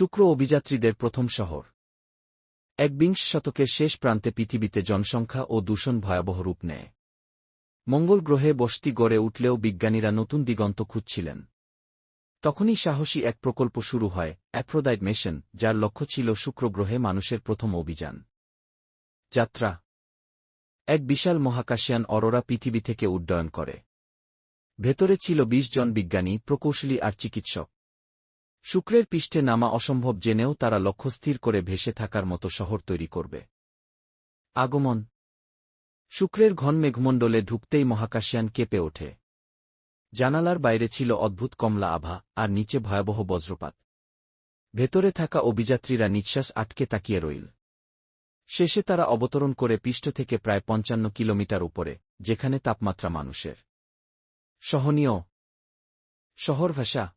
শুক্র অভিযাত্রীদের প্রথম শহর। একবিংশ শতকের শেষ প্রান্তে পৃথিবীতে জনসংখ্যা ও দূষণ ভয়াবহ রূপ নেয়। মঙ্গল গ্রহে বসতি গড়ে উঠলেও বিজ্ঞানীরা নতুন দিগন্ত খুঁজছিলেন। তখনই সাহসী এক প্রকল্প শুরু হয়, অ্যাফ্রোডাইট মিশন, যার লক্ষ্য ছিল শুক্র গ্রহে মানুষের প্রথম অভিযান। যাত্রা। এক বিশাল মহাকাশযান অরোরা পৃথিবী থেকে উড্ডয়ন করে। ভেতরে ছিল ২০ জন বিজ্ঞানী, প্রকৌশলী আর চিকিৎসক। শুক্রের পৃষ্ঠে নামা অসম্ভব জেনেও তারা লক্ষ্য স্থির করে ভেসে থাকার মতো শহর তৈরি করবে। আগমন। শুক্রের ঘন মেঘমণ্ডলে ঢুকতেই মহাকাশযান কেঁপে ওঠে। জানালার বাইরে ছিল অদ্ভুত কমলা আভা, আর নিচে ভয়াবহ বজ্রপাত। ভেতরে থাকা অভিযাত্রীরা নিঃশ্বাস আটকে তাকিয়ে রইল। শেষে তারা অবতরণ করে পৃষ্ঠ থেকে প্রায় ৫৫ কিলোমিটার উপরে, যেখানে তাপমাত্রা মানুষের সহনীয়। শহর ভাষা।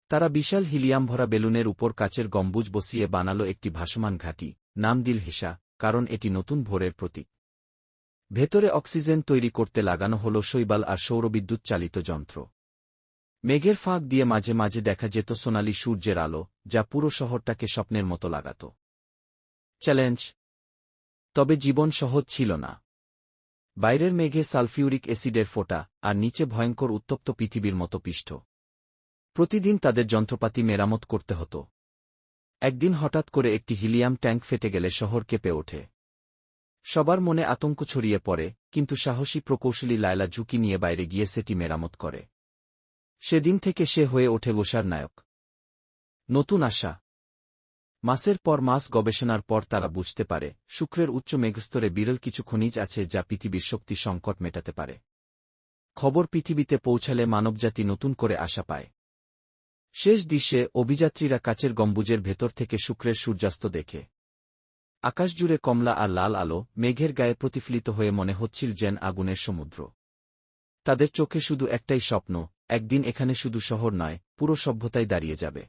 তারা বিশাল হিলিয়াম ভরা বেলুনের উপর কাচের গম্বুজ বসিয়ে বানাল একটি ভাসমান ঘাঁটি, নাম দিল হেসা, কারণ এটি নতুন ভোরের প্রতীক। ভেতরে অক্সিজেন তৈরি করতে লাগানো হল শৈবাল আর সৌরবিদ্যুৎ চালিত যন্ত্র। মেঘের ফাঁক দিয়ে মাঝে মাঝে দেখা যেত সোনালি সূর্যের আলো, যা পুরো শহরটাকে স্বপ্নের মতো লাগাত। চ্যালেঞ্জ। তবে জীবন সহজ ছিল না। বাইরের মেঘে সালফিউরিক অ্যাসিডের ফোঁটা, আর নিচে ভয়ঙ্কর উত্তপ্ত পৃথিবীর মতো পৃষ্ঠ। প্রতিদিন তাদের যন্ত্রপাতি মেরামত করতে হতো। একদিন হঠাৎ করে একটি হিলিয়াম ট্যাঙ্ক ফেটে গেলে শহর কেঁপে ওঠে। সবার মনে আতঙ্ক ছড়িয়ে পড়ে, কিন্তু সাহসী প্রকৌশলী লায়লা ঝুঁকি নিয়ে বাইরে গিয়ে সেটি মেরামত করে। সেদিন থেকে সে হয়ে ওঠে ওষার নায়ক। নতুন আশা। মাসের পর মাস গবেষণার পর তারা বুঝতে পারে, শুক্রের উচ্চ মেঘস্তরে বিরল কিছু খনিজ আছে যা পৃথিবীর শক্তি সংকট মেটাতে পারে। খবর পৃথিবীতে পৌঁছালে মানবজাতি নতুন করে আশা পায়। শেষ দৃশ্যে অভিযাত্রীরা কাচের গম্বুজের ভেতর থেকে শুক্রের সূর্যাস্ত দেখে। আকাশজুড়ে কমলা আর লাল আলো, মেঘের গায়ে প্রতিফলিত হয়ে মনে হচ্ছিল যেন আগুনের সমুদ্র। তাদের চোখে শুধু একটাই স্বপ্ন, একদিন এখানে শুধু শহর নয়, পুরো সভ্যতাই দাঁড়িয়ে যাবে।